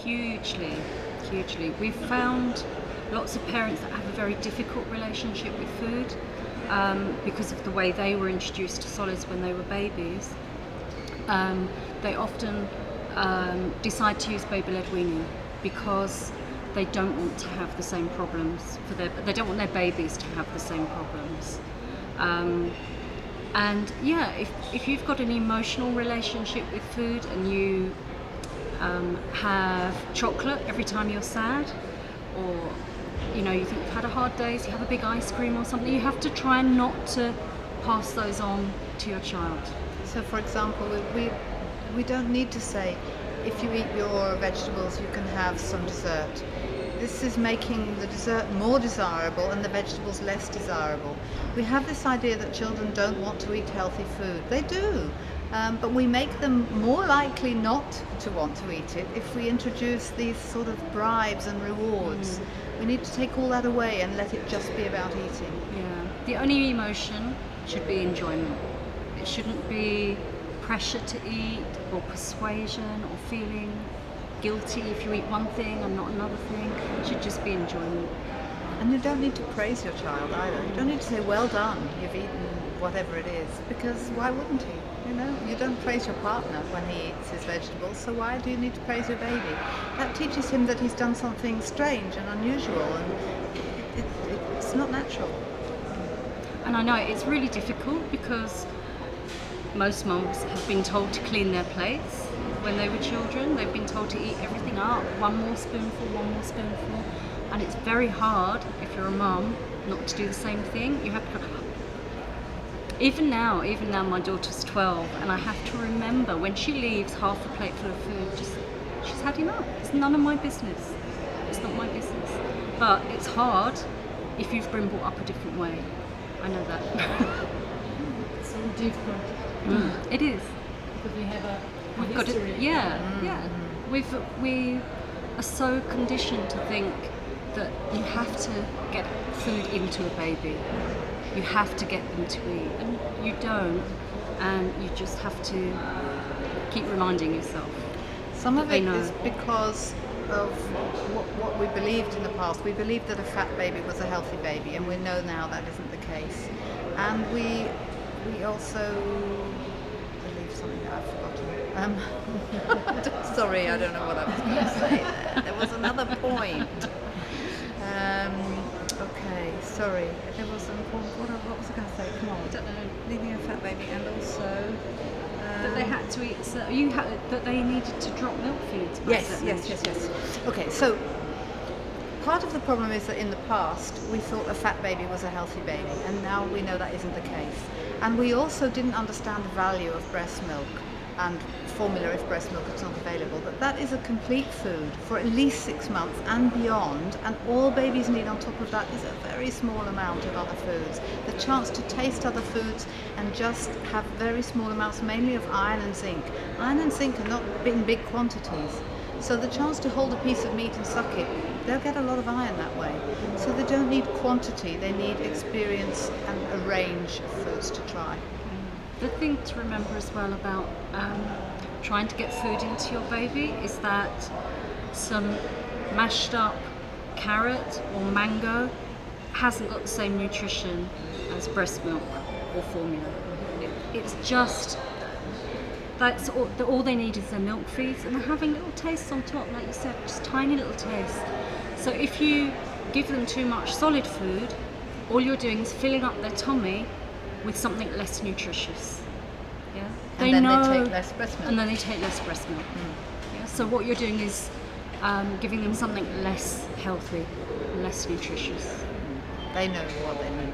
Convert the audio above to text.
Hugely, hugely. We've found lots of parents that have a very difficult relationship with food because of the way they were introduced to solids when they were babies. They often decide to use baby led weaning because they don't want to have the same problems they don't want their babies to have the same problems. And yeah, if you've got an emotional relationship with food and you have chocolate every time you're sad, or you think you've had a hard day, so you have a big ice cream or something, you have to try not to pass those on to your child. So for example, we don't need to say, if you eat your vegetables you can have some dessert. This is making the dessert more desirable and the vegetables less desirable. We have this idea that children don't want to eat healthy food. They do, but we make them more likely not to want to eat it if we introduce these sort of bribes and rewards. We need to take all that away and let it just be about eating. Yeah. The only emotion should be enjoyment. It shouldn't be pressure to eat, or persuasion, or feeling guilty if you eat one thing and not another thing. It should just be enjoyment. And you don't need to praise your child either. You don't need to say, well done, you've eaten whatever it is, because why wouldn't he? You don't praise your partner when he eats his vegetables, so why do you need to praise your baby? That teaches him that he's done something strange and unusual, and it's not natural. And I know it's really difficult because most mums have been told to clean their plates when they were children. They've been told to eat everything up, one more spoonful, and it's very hard if you're a mum not to do the same thing. You have to even now my daughter's 12, and I have to remember when she leaves half a plate full of food, she's had enough. It's none of my business. It's not my business. But it's hard if you've been brought up a different way. I know that. It's so different. It is. Because we have We've got history. it. Yeah. We are so conditioned to think that you have to get food into a baby. You have to get them to eat, and you don't. And you just have to keep reminding yourself. Some of it is because of what we believed in the past. We believed that a fat baby was a healthy baby, and we know now that isn't the case. And we also believe something that I've forgotten. Sorry, I don't know what I was going to say there. There was another point. Okay, sorry. There was an important. What was I going to say? Come on. I don't know. Leaving a fat baby, and also That they had to eat. So that they needed to drop milk foods. Yes. Okay, so part of the problem is that in the past we thought a fat baby was a healthy baby, and now we know that isn't the case. And we also didn't understand the value of breast milk and formula if breast milk is not available. But that is a complete food for at least 6 months and beyond, and all babies need on top of that is a very small amount of other foods. The chance to taste other foods and just have very small amounts, mainly of iron and zinc. Iron and zinc are not in big quantities. So the chance to hold a piece of meat and suck it, they'll get a lot of iron that way. So they don't need quantity, they need experience and a range of foods to try. The thing to remember as well about trying to get food into your baby is that some mashed up carrot or mango hasn't got the same nutrition as breast milk or formula. It's just, that's all they need is their milk feeds, and they're having little tastes on top, like you said, just tiny little tastes. So if you give them too much solid food, all you're doing is filling up their tummy with something less nutritious. Yeah, And then they take less breast milk. And then they take less breast milk. Yeah, so what you're doing is giving them something less healthy, less nutritious. They know what they need.